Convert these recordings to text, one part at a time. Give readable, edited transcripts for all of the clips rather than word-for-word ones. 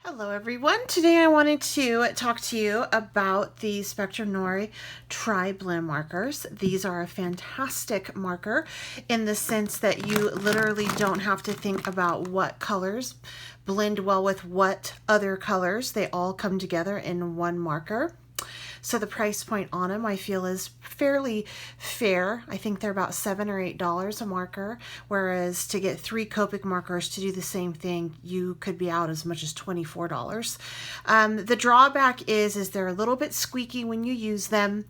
Hello everyone. Today I wanted to talk to you about the Spectrum Noir Tri-Blend markers. These are a fantastic marker in the sense that you literally don't have to think about what colors blend well with what other colors. They all come together in one marker. So the price point on them I feel is fairly fair. I think they're about $7 or $8 a marker, whereas to get 3 Copic markers to do the same thing, you could be out as much as $24. The drawback is they're a little bit squeaky when you use them,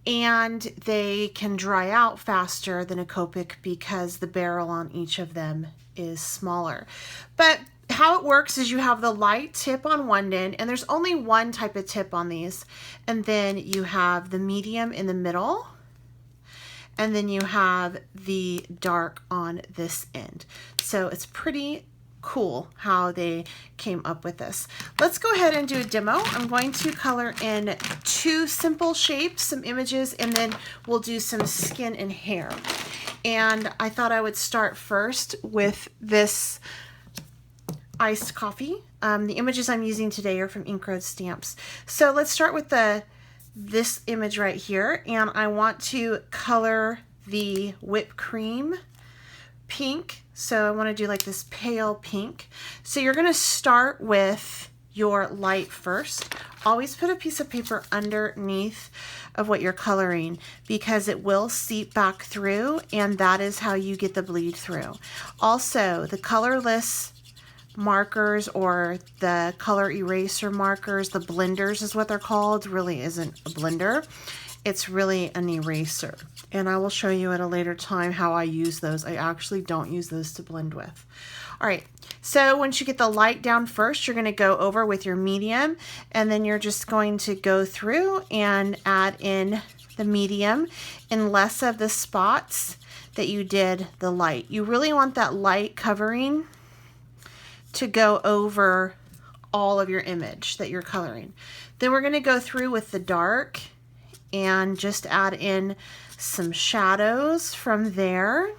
and they can dry out faster than a Copic because the barrel on each of them is smaller. But how it works is you have the light tip on one end, and there's only one type of tip on these, and then you have the medium in the middle, and then you have the dark on this end. So it's pretty cool how they came up with this. Let's go ahead and do a demo. I'm going to color in 2 simple shapes, some images, and then we'll do some skin and hair. And I thought I would start first with this iced coffee. The images I'm using today are from Ink Road Stamps. So let's start with this image right here, and I want to color the whipped cream pink. So I want to do like this pale pink. So you're going to start with your light first. Always put a piece of paper underneath of what you're coloring because it will seep back through, and that is how you get the bleed through. Also, the colorless markers or the color eraser markers, the blenders is what they're called, really isn't a blender. It's really an eraser. And I will show you at a later time how I use those. I actually don't use those to blend with. All right, so once you get the light down first, you're going to go over with your medium, and then you're just going to go through and add in the medium in less of the spots that you did the light. You really want that light covering to go over all of your image that you're coloring. Then we're going to go through with the dark and just add in some shadows from there.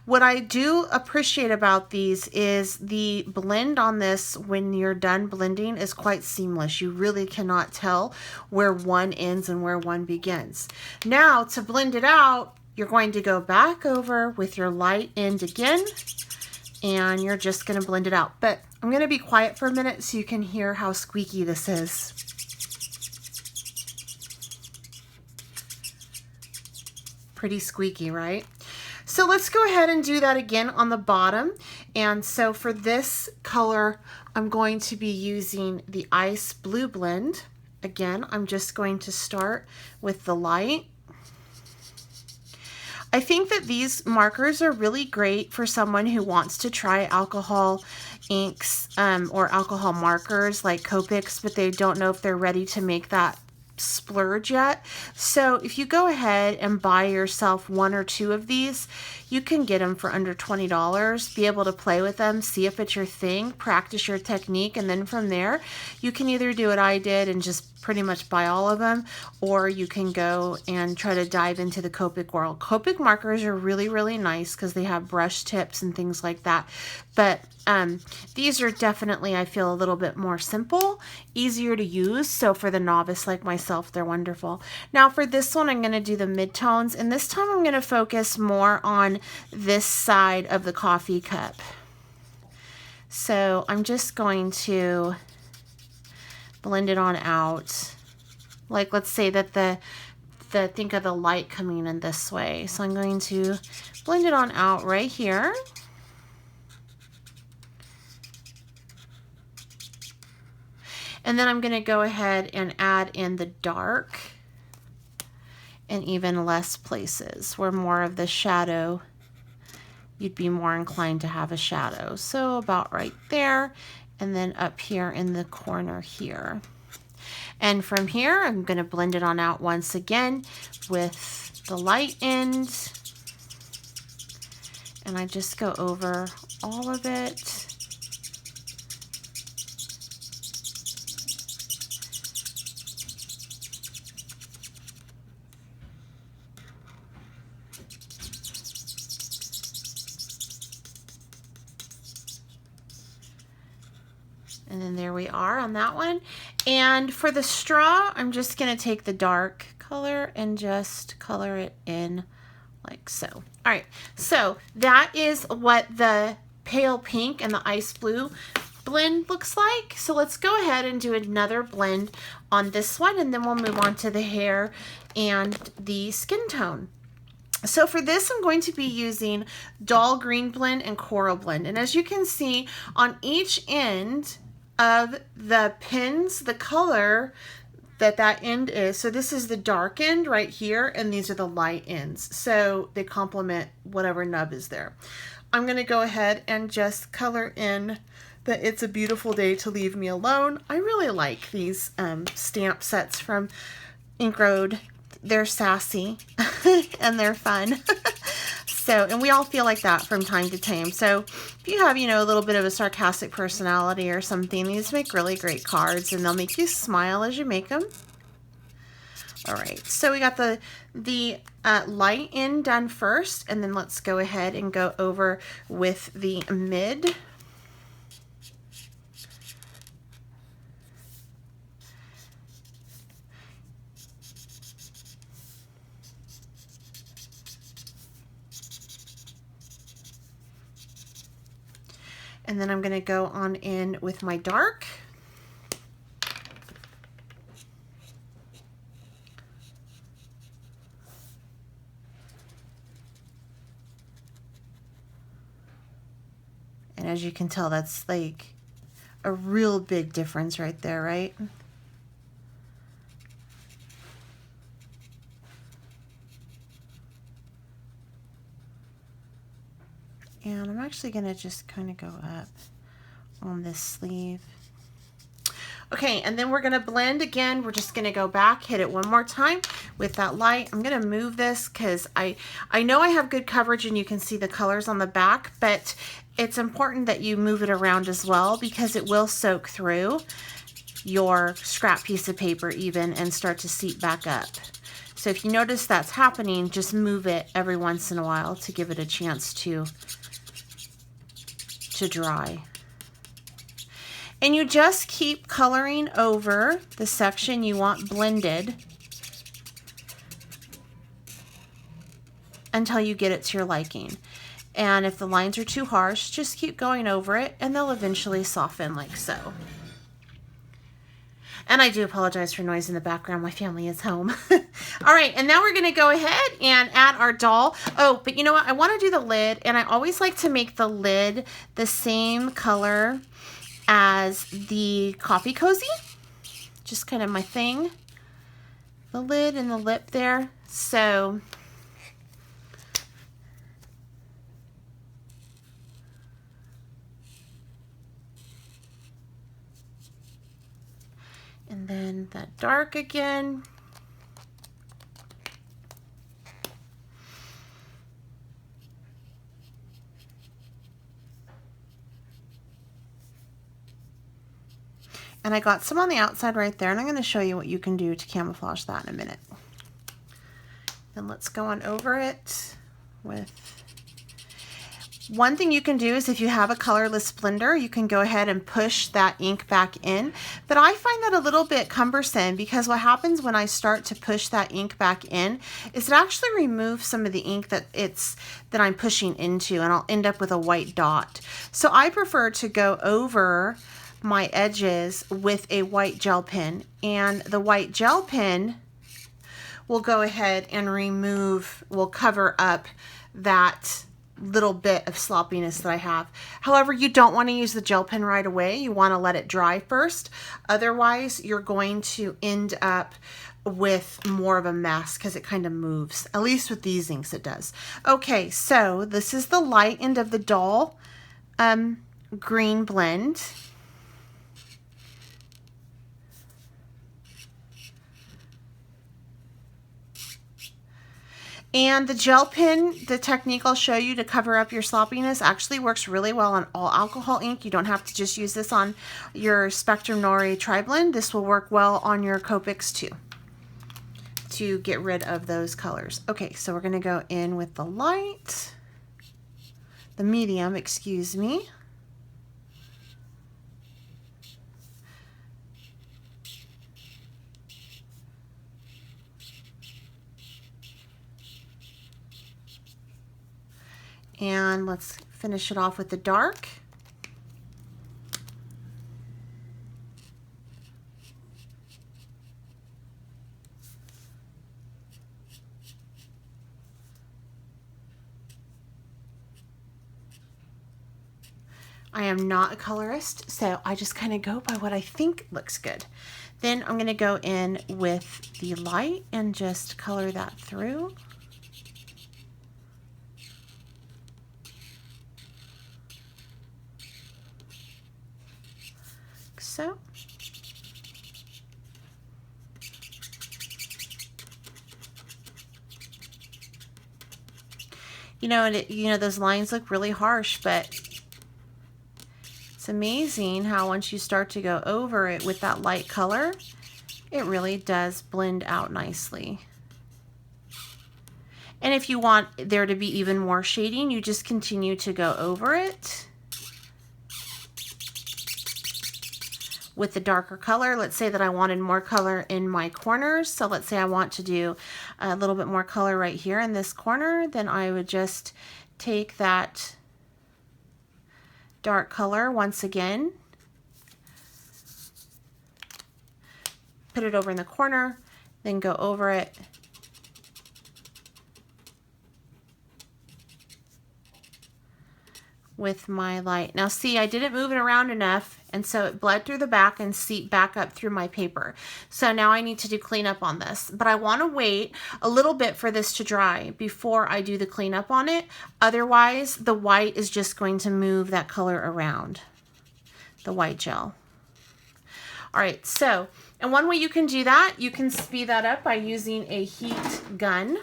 What I do appreciate about these is the blend on this when you're done blending is quite seamless. You really cannot tell where one ends and where one begins. Now to blend it out, you're going to go back over with your light end again, and you're just going to blend it out. But I'm going to be quiet for a minute so you can hear how squeaky this is. Pretty squeaky, right? So let's go ahead and do that again on the bottom. And so for this color, I'm going to be using the Ice Blue Blend. Again, I'm just going to start with the light. I think that these markers are really great for someone who wants to try alcohol inks or alcohol markers like Copics, but they don't know if they're ready to make that splurge yet. So if you go ahead and buy yourself 1 or 2 of these, you can get them for under $20, be able to play with them, see if it's your thing, practice your technique, and then from there you can either do what I did and just pretty much buy all of them, or you can go and try to dive into the Copic world. Copic markers are really, really nice because they have brush tips and things like that. But these are definitely, I feel, a little bit more simple, easier to use. So for the novice like myself, they're wonderful. Now for this one, I'm going to do the midtones, and this time I'm going to focus more on this side of the coffee cup. So I'm just going to blend it on out. Like, let's say that think of the light coming in this way. So I'm going to blend it on out right here. And then I'm going to go ahead and add in the dark in even less places where more of the shadow, you'd be more inclined to have a shadow. So about right there, and then up here in the corner here. And from here, I'm going to blend it on out once again with the light end. And I just go over all of it. And then there we are on that one. And for the straw, I'm just going to take the dark color and just color it in like so. All right, so that is what the pale pink and the ice blue blend looks like. So let's go ahead and do another blend on this one, and then we'll move on to the hair and the skin tone. So for this, I'm going to be using Dull Green Blend and Coral Blend. And as you can see, on each end of the pins, the color that end is, so this is the dark end right here, and these are the light ends. So they complement whatever nub is there. I'm going to go ahead and just color in the It's a Beautiful Day to Leave Me Alone. I really like these stamp sets from Ink Road. They're sassy and they're fun. So, and we all feel like that from time to time. So if you have, you know, a little bit of a sarcastic personality or something, these make really great cards, and they'll make you smile as you make them. All right, so we got the light end done first, and then let's go ahead and go over with the mid. And then I'm going to go on in with my dark. And as you can tell, that's like a real big difference right there, right? And I'm actually going to just kind of go up on this sleeve. Okay, and then we're going to blend again. We're just going to go back, hit it one more time with that light. I'm going to move this because I know I have good coverage and you can see the colors on the back, but it's important that you move it around as well because it will soak through your scrap piece of paper even and start to seep back up. So if you notice that's happening, just move it every once in a while to give it a chance to dry. And you just keep coloring over the section you want blended until you get it to your liking. And if the lines are too harsh, just keep going over it and they'll eventually soften like so. And I do apologize for noise in the background. My family is home. All right, and now we're going to go ahead and add our doll. Oh, but you know what? I want to do the lid, and I always like to make the lid the same color as the coffee cozy. Just kind of my thing. The lid and the lip there. So and then that dark again. And I got some on the outside right there, and I'm going to show you what you can do to camouflage that in a minute. Then let's go on over it with... One thing you can do is if you have a colorless blender, you can go ahead and push that ink back in. But I find that a little bit cumbersome because what happens when I start to push that ink back in is it actually removes some of the ink that I'm pushing into, and I'll end up with a white dot. So I prefer to go over my edges with a white gel pen, and the white gel pen will go ahead and will cover up that little bit of sloppiness that I have. However, you don't want to use the gel pen right away. You want to let it dry first. Otherwise, you're going to end up with more of a mess because it kind of moves. At least with these inks it does. Okay, so this is the light end of the Dull Green Blend. And the gel pen, the technique I'll show you to cover up your sloppiness, actually works really well on all alcohol ink. You don't have to just use this on your Spectrum Noir Tri-Blend. This will work well on your Copics too, to get rid of those colors. Okay, so we're going to go in with the light, the medium, excuse me. And let's finish it off with the dark. I am not a colorist, so I just kind of go by what I think looks good. Then I'm going to go in with the light and just color that through. Like so. You know, and those lines look really harsh, but it's amazing how once you start to go over it with that light color, it really does blend out nicely. And if you want there to be even more shading, you just continue to go over it with the darker color. Let's say that I wanted more color in my corners. So let's say I want to do a little bit more color right here in this corner. Then I would just take that dark color once again, put it over in the corner, then go over it with my light. Now see, I didn't move it around enough, and so it bled through the back and seeped back up through my paper. So now I need to do cleanup on this, but I want to wait a little bit for this to dry before I do the cleanup on it. Otherwise, the white is just going to move that color around, the white gel. All right, so, and one way you can do that, you can speed that up by using a heat gun.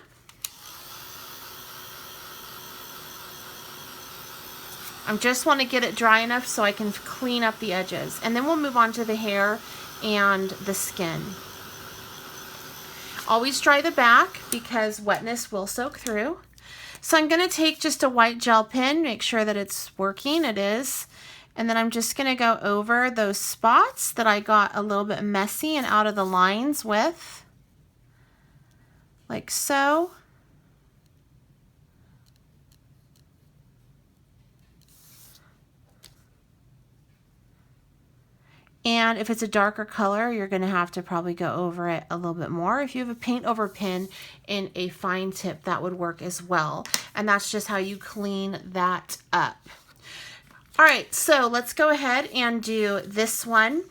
I just want to get it dry enough so I can clean up the edges. And then we'll move on to the hair and the skin. Always dry the back because wetness will soak through. So I'm going to take just a white gel pen, make sure that it's working. It is. And then I'm just going to go over those spots that I got a little bit messy and out of the lines with. Like so. And if it's a darker color, you're going to have to probably go over it a little bit more. If you have a paint over pen in a fine tip, that would work as well. And that's just how you clean that up. All right, so let's go ahead and do this one.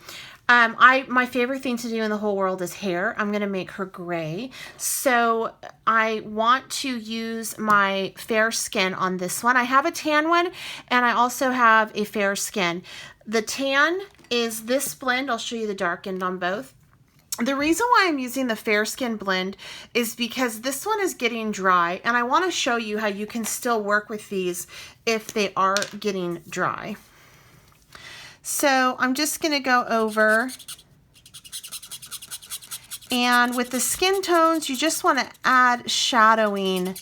My favorite thing to do in the whole world is hair. I'm going to make her gray. So I want to use my fair skin on this one. I have a tan one, and I also have a fair skin. The tan is this blend. I'll show you the dark end on both. The reason why I'm using the fair skin blend is because this one is getting dry, and I want to show you how you can still work with these if they are getting dry. So I'm just going to go over, and with the skin tones, you just want to add shadowing.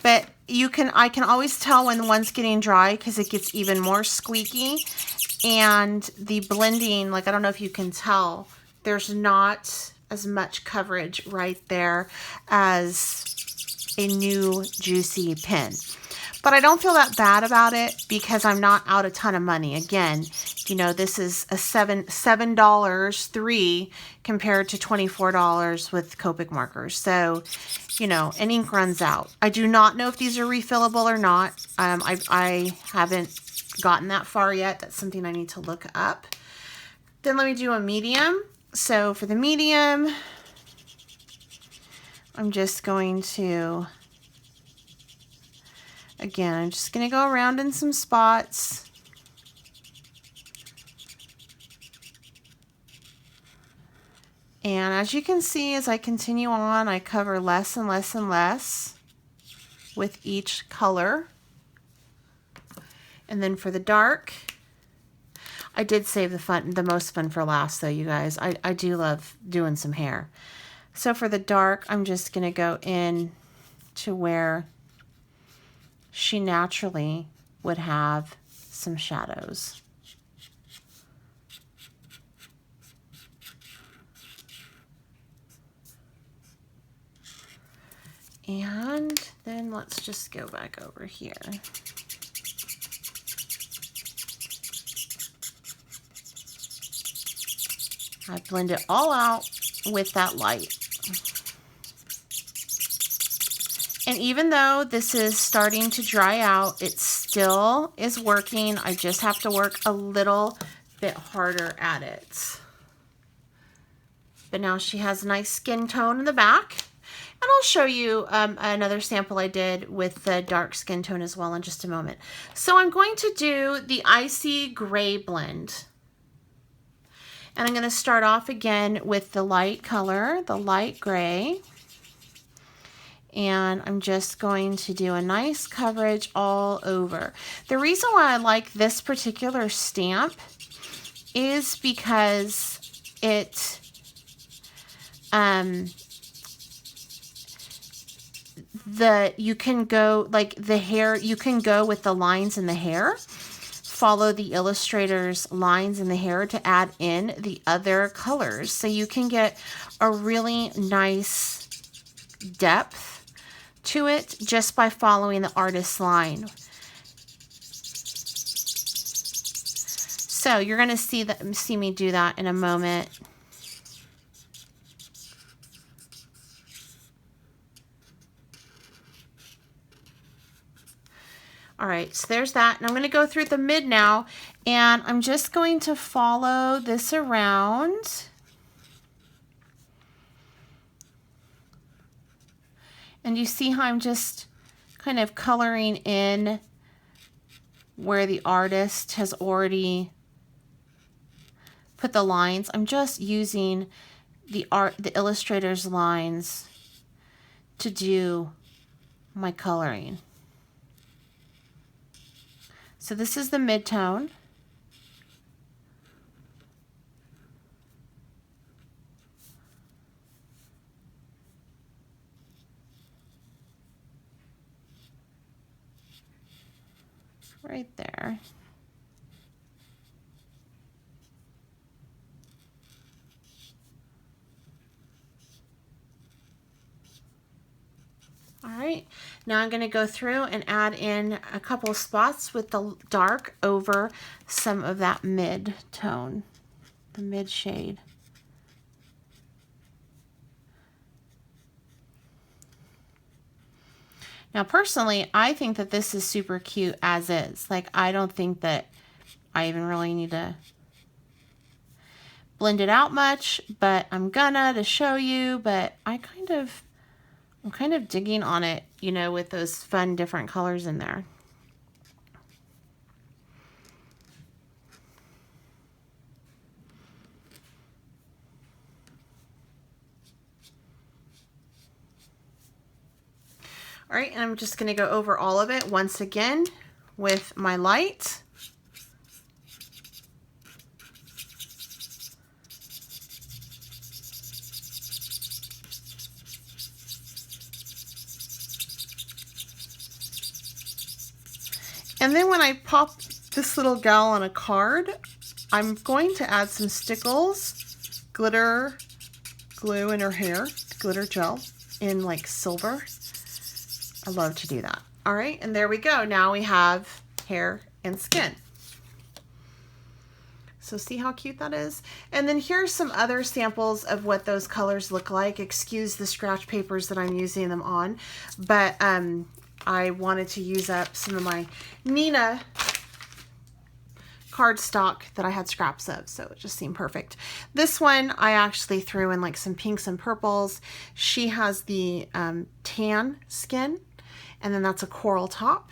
But I can always tell when one's getting dry because it gets even more squeaky, and the blending, like I don't know if you can tell, there's not as much coverage right there as a new juicy pen. But I don't feel that bad about it because I'm not out a ton of money. Again, you know, this is a $7 3 compared to $24 with Copic markers. So, you know, and ink runs out. I do not know if these are refillable or not. I haven't gotten that far yet. That's something I need to look up. Then let me do a medium. So for the medium, I'm just going to, again, I'm just going to go around in some spots. And as you can see, as I continue on, I cover less and less and less with each color. And then for the dark, I did save the most fun for last though, you guys. I do love doing some hair. So for the dark, I'm just going to go in to where she naturally would have some shadows. And then let's just go back over here. I blend it all out with that light. And even though this is starting to dry out, it still is working. I just have to work a little bit harder at it. But now she has a nice skin tone in the back. And I'll show you another sample I did with the dark skin tone as well in just a moment. So I'm going to do the Icy Gray blend. And I'm going to start off again with the light color, the light gray. And I'm just going to do a nice coverage all over. The reason why I like this particular stamp is because it, you can go, like the hair, you can go with the lines in the hair. Follow the illustrator's lines in the hair to add in the other colors. So you can get a really nice depth to it just by following the artist's line. So you're going to see me do that in a moment. All right, so there's that. And I'm going to go through the mid now, and I'm just going to follow this around. And you see how I'm just kind of coloring in where the artist has already put the lines. I'm just using the illustrator's lines to do my coloring. So this is the mid-tone. Right there. All right, now I'm going to go through and add in a couple spots with the dark over some of that mid-tone, the mid-shade. Now, personally, I think that this is super cute as is. Like, I don't think that I even really need to blend it out much, but I'm gonna to show you, but I'm kind of digging on it, you know, with those fun different colors in there. All right, and I'm just going to go over all of it once again with my light. And then when I pop this little gal on a card, I'm going to add some stickles, glitter glue in her hair, glitter gel in like silver. I love to do that. All right, and there we go. Now we have hair and skin. So see how cute that is? And then here's some other samples of what those colors look like. Excuse the scratch papers that I'm using them on, but I wanted to use up some of my Nina cardstock that I had scraps of, so it just seemed perfect. This one I actually threw in like some pinks and purples. She has the tan skin, and then that's a coral top.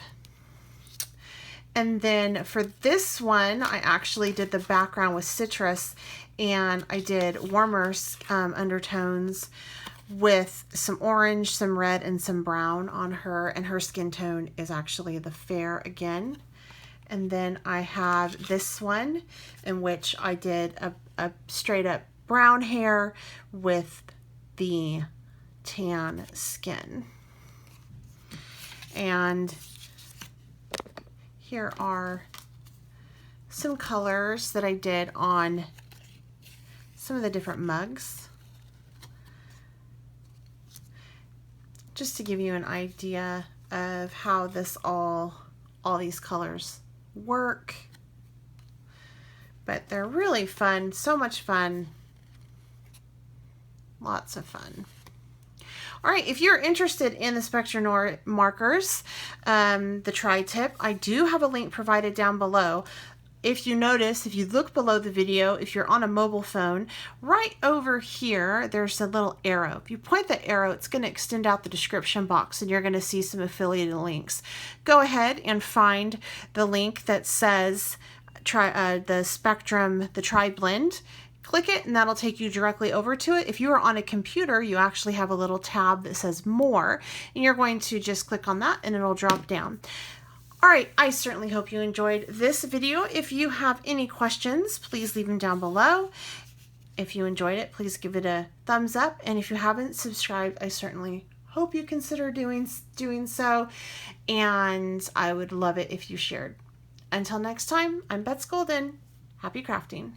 And then for this one, I actually did the background with citrus, and I did warmer undertones with some orange, some red, and some brown on her, and her skin tone is actually the fair again. And then I have this one in which I did a straight up brown hair with the tan skin. And here are some colors that I did on some of the different mugs. just to give you an idea of how this all these colors work. But they're really fun, so much fun, lots of fun. All right, if you're interested in the Spectrum Noir markers, the tri-tip, I do have a link provided down below. If you notice, if you look below the video, if you're on a mobile phone, right over here, there's a little arrow. If you point the arrow, it's going to extend out the description box and you're going to see some affiliated links. Go ahead and find the link that says the Spectrum, the Tri-Blend. Click it and that'll take you directly over to it. If you are on a computer, you actually have a little tab that says More, and you're going to just click on that and it'll drop down. All right, I certainly hope you enjoyed this video. If you have any questions, please leave them down below. If you enjoyed it, please give it a thumbs up. And if you haven't subscribed, I certainly hope you consider doing so. And I would love it if you shared. Until next time, I'm Betsy Golden. Happy crafting.